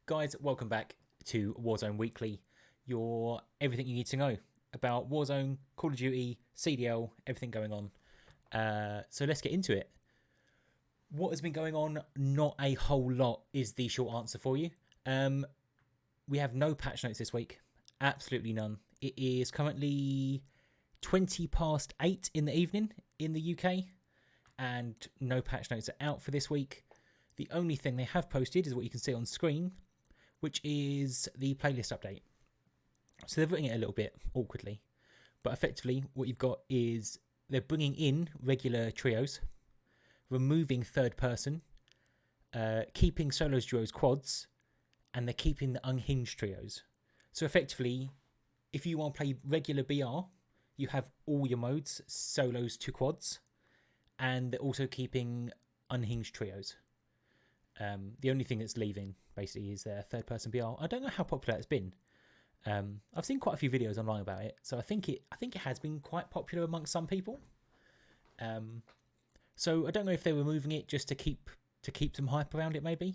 Guys, welcome back to Warzone Weekly, your everything you need to know about Warzone, Call of Duty, CDL, everything going on. So let's get into it. What has been going on? Not a whole lot is the short answer for you. We have no patch notes this week. Absolutely none. It is currently 20 past 8 in the evening in the UK, and no patch notes are out for this week. The only thing they have posted is what you can see on screen, which is the playlist update. So they're putting it a little bit awkwardly, but effectively what you've got is they're bringing in regular trios, removing third person, keeping solos, duos, quads, and they're keeping the unhinged trios. So effectively, if you want to play regular BR, you have all your modes, solos to quads, and they're also keeping unhinged trios. The only thing that's leaving basically is their third person BR. I don't know how popular it's been. I've seen quite a few videos online about it, so I think it has been quite popular amongst some people. So I don't know if they're removing it just to keep some hype around it, maybe.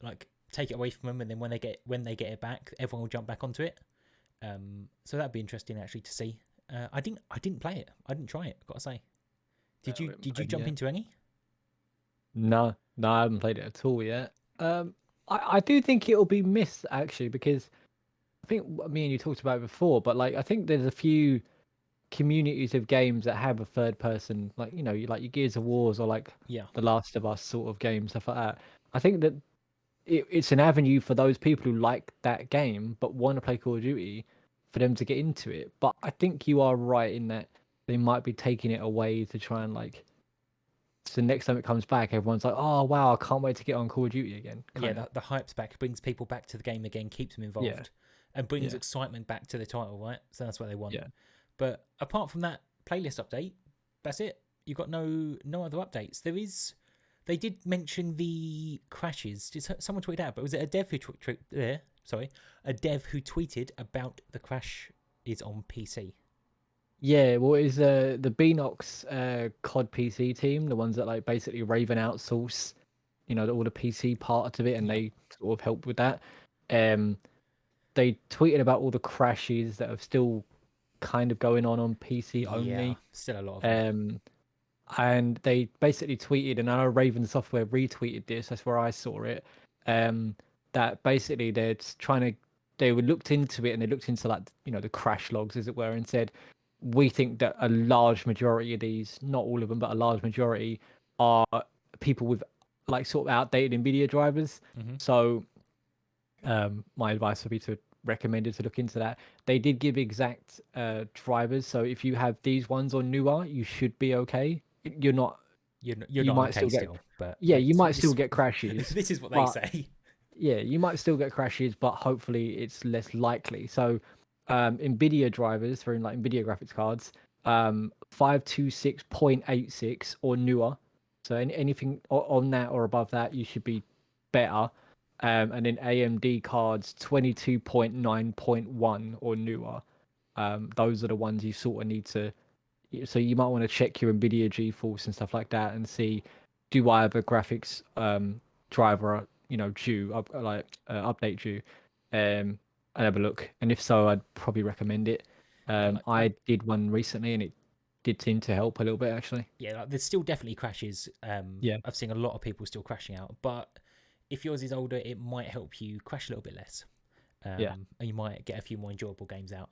Like take it away from them, and then when they get it back, everyone will jump back onto it. So that'd be interesting actually to see. I didn't play it. I didn't try it. I've got to say. Did you jump into any? No, I haven't played it at all yet. I do think it'll be missed actually, because I think me and you talked about it before, but like I think there's a few communities of games that have a third person, like like your Gears of Wars or like the Last of Us sort of games, stuff like that. I think that it's an avenue for those people who like that game but want to play Call of Duty for them to get into it. But I think you are right in that they might be taking it away to try and like. So next time it comes back, everyone's like, "Oh wow, I can't wait to get on Call of Duty again." Yeah, the hype's back, brings people back to the game again, keeps them involved, and brings excitement back to the title, right? So that's what they want. Yeah. But apart from that playlist update, that's it. You've got no other updates. They did mention the crashes. Did someone tweet out? But was it a dev who a dev who tweeted about the crash is on PC? Yeah, well, it's the Beanox COD PC team, the ones that like basically Raven outsource, all the PC part of it, and they sort of help with that. They tweeted about all the crashes that are still kind of going on PC only. Yeah, still a lot of them. And they basically tweeted, and I know Raven Software retweeted this. That's where I saw it. That basically they were looked into it, and they looked into like the crash logs, as it were, and said, we think that a large majority of these, not all of them, but a large majority, are people with like sort of outdated NVIDIA drivers. Mm-hmm. So my advice would be to recommend it to look into that. They did give exact drivers, so if you have these ones or newer, you should be okay. You're not not okay still, but you might still get crashes. This is what they say. Yeah, you might still get crashes, but hopefully it's less likely. So NVIDIA drivers for like NVIDIA graphics cards, 526.86 or newer. So anything on that or above that, you should be better. And then AMD cards 22.9.1 or newer. Those are the ones you sort of need to. So you might want to check your NVIDIA GeForce and stuff like that and see, do I have a graphics driver update due, and have a look. And if so, I'd probably recommend it. I did one recently, and it did seem to help a little bit actually. Yeah, there's still definitely crashes. I've seen a lot of people still crashing out, but if yours is older, it might help you crash a little bit less. And you might get a few more enjoyable games out.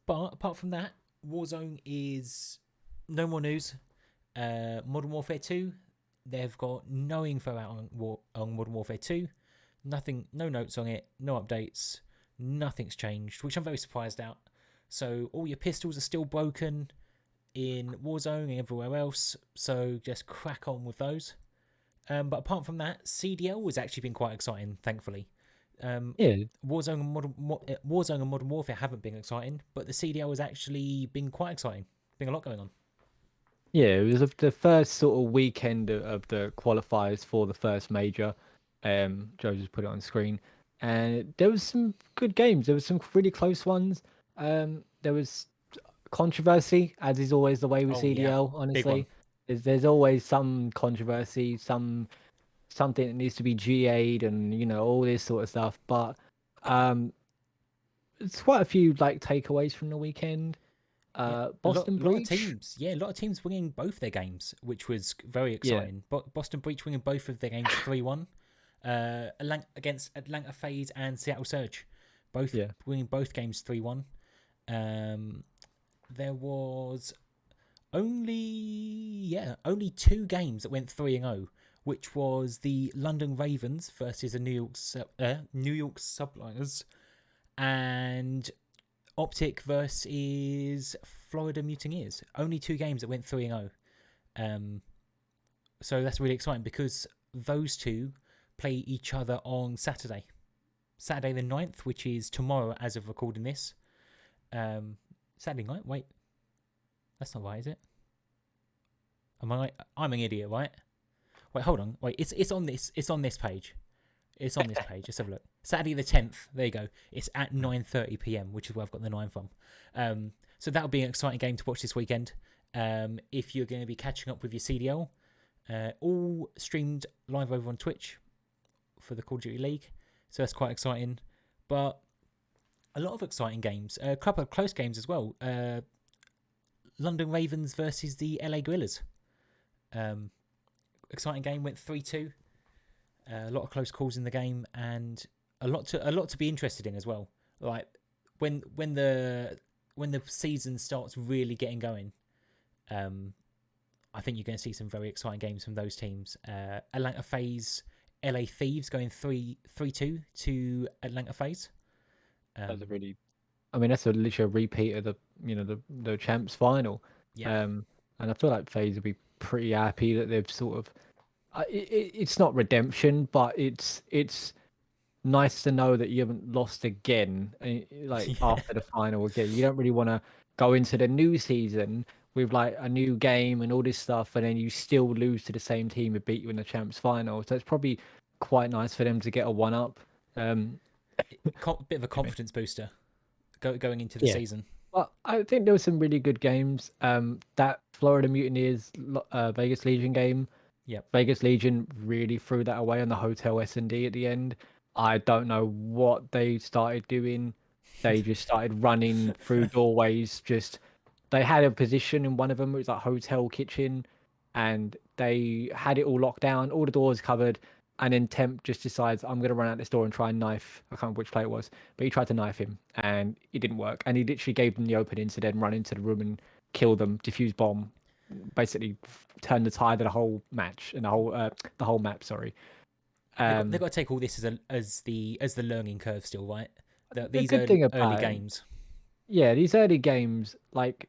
But apart from that, Warzone is no more news. Modern Warfare 2, they've got no info out on Modern Warfare 2. Nothing, no notes on it, no updates, nothing's changed, which I'm very surprised at. So all your pistols are still broken in Warzone and everywhere else, so just crack on with those. But apart from that, CDL has actually been quite exciting, thankfully. Warzone and Modern Warfare haven't been exciting, but the CDL has actually been quite exciting. Been a lot going on. Yeah, it was the first sort of weekend of the qualifiers for the first major. Joe just put it on screen, and there was some good games. There was some really close ones. There was controversy, as is always the way with CDL. Honestly, there's always some controversy, some something that needs to be GA'd and all this sort of stuff. But um, it's quite a few like takeaways from the weekend. Yeah, Boston lot of Breach, teams. Yeah, a lot of teams winning both their games, which was very yeah, exciting. But Boston Breach winning both of their games 3-1. Against Atlanta FaZe and Seattle Surge, both yeah. winning both games 3-1. There was only two games that went 3-0, which was the London Ravens versus the New York Subliners and Optic versus Florida Mutineers. Only two games that went 3-0. So that's really exciting because those two play each other on Saturday the 9th, which is tomorrow as of recording this. Saturday night? Wait, that's not right, is it? I'm an idiot, right? Wait, hold on. Wait, it's on this page. It's on this page. Let's have a look. Saturday the 10th. There you go. It's at 9:30 p.m., which is where I've got the 9 from. So that'll be an exciting game to watch this weekend. If you're going to be catching up with your CDL, all streamed live over on Twitch for the Call of Duty League. So that's quite exciting. But a lot of exciting games. A couple of close games as well. London Ravens versus the LA Guerrillas. Exciting game, went 3-2. A lot of close calls in the game, and a lot to be interested in as well. Like when the season starts really getting going, I think you're going to see some very exciting games from those teams. Atlanta FaZe, LA Thieves going 3-2 to Atlanta FaZe. That's a really, I mean, that's literally a repeat of the champs final. Yeah. And I feel like FaZe will be pretty happy that they've sort of, it's not redemption, but it's nice to know that you haven't lost again, like Yeah. after the final again. You don't really want to go into the new season with like a new game and all this stuff, and then you still lose to the same team who beat you in the champs final. So it's probably quite nice for them to get a one up. Bit of a confidence booster going into the Yeah. season. Well, I think there were some really good games. That Florida Mutineers Vegas Legion game. Yep. Vegas Legion really threw that away on the Hotel S&D at the end. I don't know what they started doing. They just started running through doorways. They had a position in one of them. It was like hotel kitchen, and they had it all locked down, all the doors covered. And then Temp just decides, I'm going to run out this door and try and knife. I can't remember which player it was, but he tried to knife him, and it didn't work. And he literally gave them the opening to then run into the room and kill them, defuse bomb, basically turn the tide of the whole match and the whole map. Sorry. They've got to take all this as the learning curve still, right? The These good thing early about games. yeah, these early games, like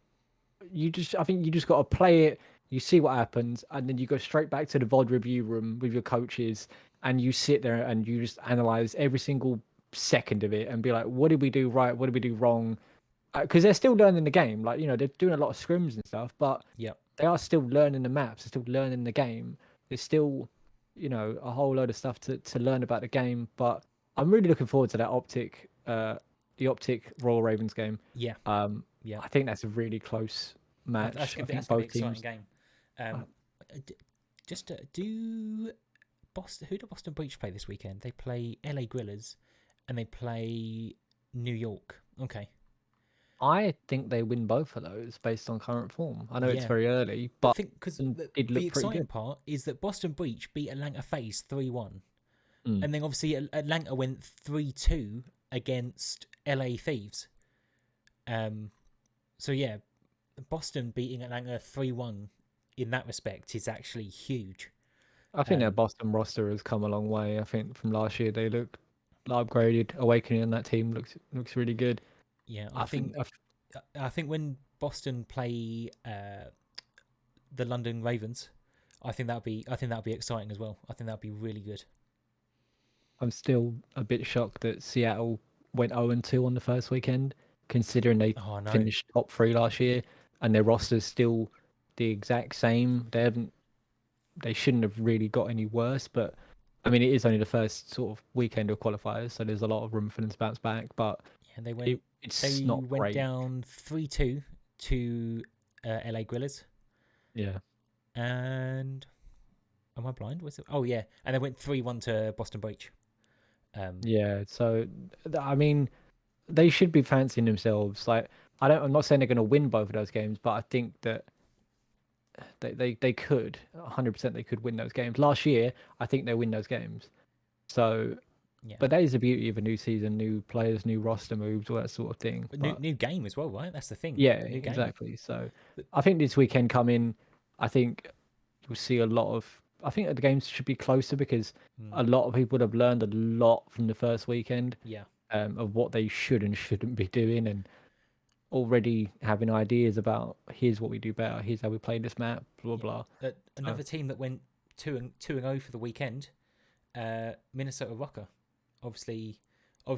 I think you just got to play it. You see what happens, and then you go straight back to the VOD review room with your coaches, and you sit there and you just analyze every single second of it and be like, what did we do right? What did we do wrong? Because they're still learning the game. Like, they're doing a lot of scrims and stuff, but Yep. they are still learning the maps. They're still learning the game. There's still, a whole load of stuff to learn about the game. But I'm really looking forward to that the Optic Royal Ravens game. Yeah. Yeah. I think that's a really close match. That's I gonna think be an both exciting teams. game. Just do Boston. Who do Boston Breach play this weekend? They play LA Guerrillas, and they play New York. Okay. I think they win both of those based on current form. I know it's Yeah. very early, But I but think because it the looked pretty exciting good. part is that Boston Breach beat Atlanta FaZe 3-1, Mm. and then obviously Atlanta went 3-2 against LA Thieves. So yeah, Boston beating Atlanta 3-1 in that respect is actually huge. I think their Boston roster has come a long way. I think from last year they look upgraded. Awakening on that team looks really good. Yeah, I think when Boston play the London Ravens, I think that'll be exciting as well. I think that'll be really good. I'm still a bit shocked that Seattle went 0-2 on the first weekend, considering they finished top 3 last year, and their roster's still the exact same. They shouldn't have really got any worse, but I mean, it is only the first sort of weekend of qualifiers, so there's a lot of room for them to bounce back. But yeah, they went great. down 3-2 to LA Guerrillas. Yeah, and Am I blind? Was it? Oh yeah, and they went 3-1 to Boston Breach. Yeah, so I mean, they should be fancying themselves. Like, I'm not saying they're going to win both of those games, but I think that they could 100% they could win those games. Last year, I think they win those games. So, Yeah, but that is the beauty of a new season, new players, new roster moves, all that sort of thing. but But new game as well, right? That's the thing. yeah, New game. exactly. So, But, I think this weekend coming, I think you'll see a lot of. I think the games should be closer because a lot of people have learned a lot from the first weekend yeah, of what they should and shouldn't be doing, and already having ideas about here's what we do better, here's how we play this map, blah yeah. blah. So, Another team that went 2-0 for the weekend. Minnesota Rocker, obviously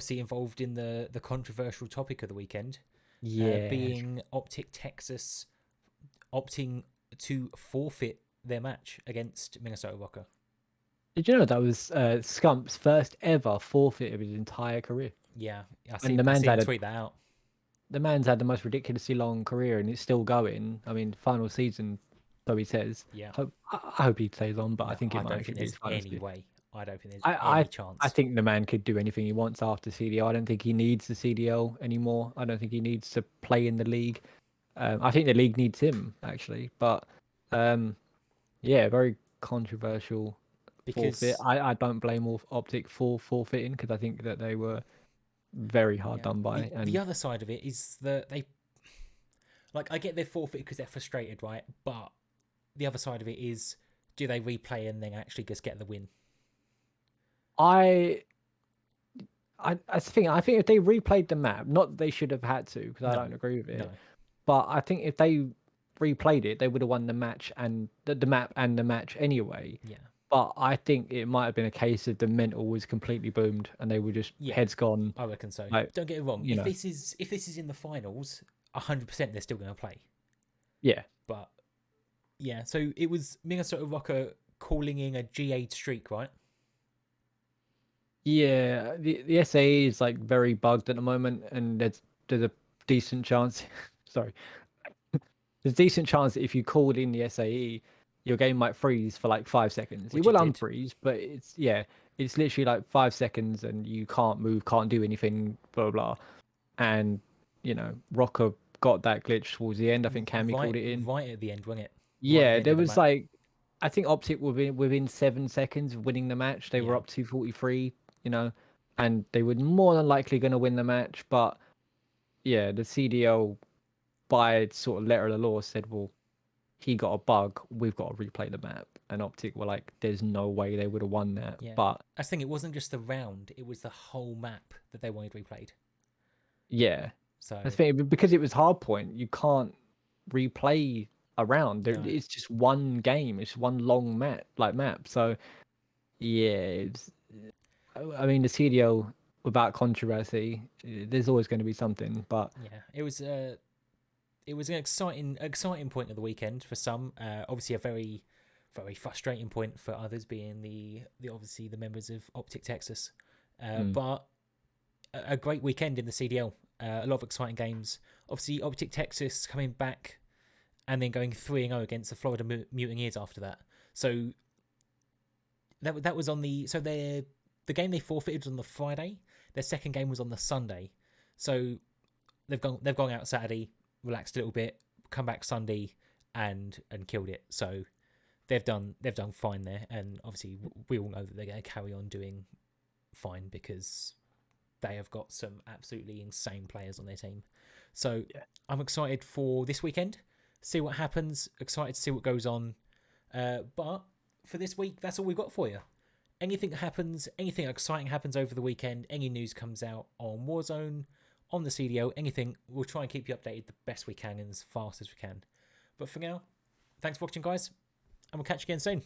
involved in the controversial topic of the weekend, yeah. being Optic Texas opting to forfeit their match against Minnesota Rocker. Did you know that was Scump's first ever forfeit of his entire career? Yeah, I And seen I seen him tweet that out. the man's had the most ridiculously long career, and it's still going. I mean, final season, so he says. Yeah, I hope he stays on, but I no, think it I might don't actually think be his there's final any season. way. I don't think there's I any I I chance. think the man could do anything he wants after CDL. I don't think he needs the CDL anymore. I don't think he needs to play in the league. I think the league needs him actually, but yeah, very controversial forfeit. Because I don't blame Optic for forfeiting because I think that they were very hard yeah, done by. the And other side of it is that they, like, I get their forfeit because they're frustrated, right? But the other side of it is, do they replay and then actually just get the win? I I think if they replayed the map, not that they should have had to because I No, don't agree with no, it, but I think if they replayed it, they would have won the match and the map and the match anyway. yeah, But I think it might have been a case of the mental was completely boomed and they were just yeah. heads gone. I reckon so. Like, Don't get it wrong. you know, If this is in the finals, 100% they're still going to play. yeah, But yeah, so it was Minnesota Rocker calling in a G8 streak, right? yeah. The SAE is like very bugged at the moment, and there's a decent chance. Sorry, there's a decent chance that if you called in the SAE, your game might freeze for like 5 seconds. It Which will it did. unfreeze, but it's literally like 5 seconds, and you can't move, can't do anything, blah blah. And Rocker got that glitch towards the end. I think Cammy called it in. Right at the end, wasn't it? Right at the Yeah, end there of the was map. like, I think Optic within 7 seconds of winning the match. They were Yeah, up 243, and they were more than likely going to win the match. But yeah, the CDL by sort of letter of the law said, well, he got a bug. We've got to replay the map. And Optic were like, there's no way they would have won that. yeah. But I think it wasn't just the round; it was the whole map that they wanted replayed. yeah, So I think because it was hard point, you can't replay a round. no, It's just one game. It's one long map. So yeah, I mean the CDL without controversy, there's always going to be something. But yeah, it was an exciting point of the weekend for some. Obviously, a very frustrating point for others, being the obviously the members of Optic Texas. But a great weekend in the CDL. A lot of exciting games. Obviously, Optic Texas coming back and then going 3-0 against the Florida Mutineers after that. So that was on the game they forfeited was on the Friday. Their second game was on the Sunday. So they've gone out Saturday, relaxed a little bit, come back Sunday and killed it. So they've done fine there, and obviously we all know that they're going to carry on doing fine because they have got some absolutely insane players on their team. So yeah, I'm excited for this weekend, see what happens, excited to see what goes on. But for this week, that's all we've got for you. Anything happens, anything exciting happens over the weekend, any news comes out on Warzone, on the CDO, anything, we'll try and keep you updated the best we can and as fast as we can. But for now, thanks for watching, guys, and we'll catch you again soon.